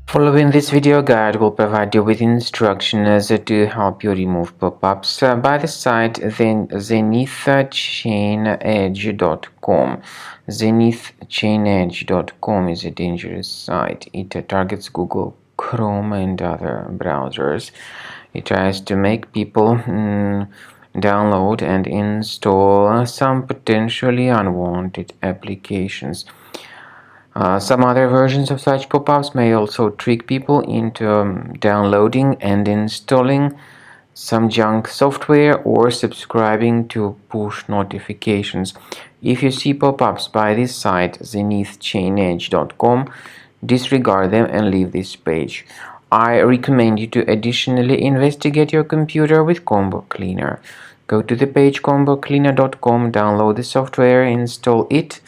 Following this video guide will provide you with instructions to help you remove pop-ups by the site zenithchainedge.com. Zenithchainedge.com is a dangerous site. It targets Google Chrome and other browsers. It tries to make people download and install some potentially unwanted applications. Some other versions of such pop-ups may also trick people into downloading and installing some junk software or subscribing to push notifications. If you see pop-ups by this site, zenithchainedge.com, disregard them and leave this page. I recommend you to additionally investigate your computer with Combo Cleaner. Go to the page combocleaner.com, download the software, install it,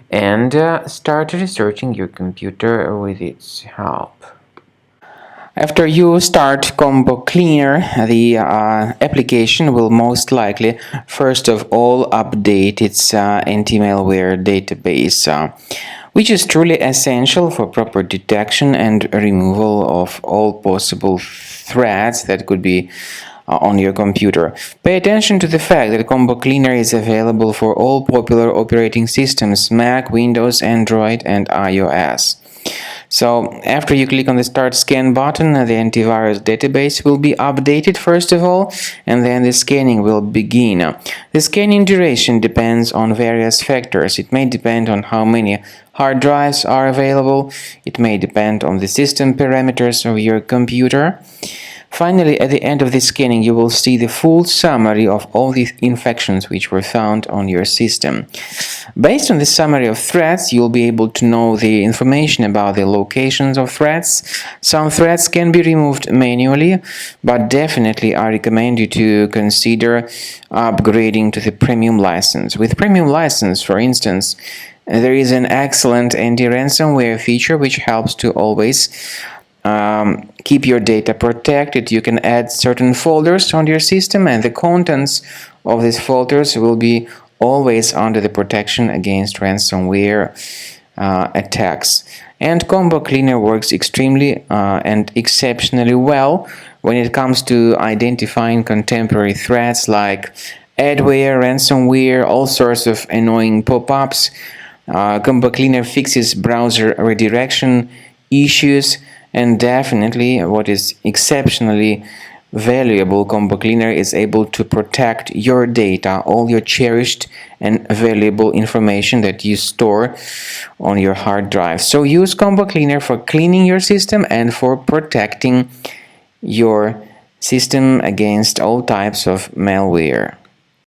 and start researching your computer with its help. After you start Combo Cleaner, the application will most likely first of all update its anti-malware database, which is truly essential for proper detection and removal of all possible threats that could be on your computer. Pay attention to the fact that Combo Cleaner is available for all popular operating systems: Mac, Windows, Android, and iOS. So after you click on the Start Scan button, the antivirus database will be updated first of all, and then the scanning will begin. The scanning duration depends on various factors. It may depend on how many hard drives are available. It may depend on the system parameters of your computer. Finally, at the end of the scanning, you will see the full summary of all the infections which were found on your system. Based on the summary of threats, you'll be able to know the information about the locations of threats. Some threats can be removed manually, but definitely I recommend you to consider upgrading to the premium license. With premium license, for instance, there is an excellent anti-ransomware feature which helps to always keep your data protected. You can add certain folders on your system, and the contents of these folders will be always under the protection against ransomware attacks. And Combo Cleaner works extremely and exceptionally well when it comes to identifying contemporary threats like adware, ransomware, all sorts of annoying pop-ups. Combo Cleaner fixes browser redirection issues. And definitely, what is exceptionally valuable, Combo Cleaner is able to protect your data, all your cherished and valuable information that you store on your hard drive. So use Combo Cleaner for cleaning your system and for protecting your system against all types of malware.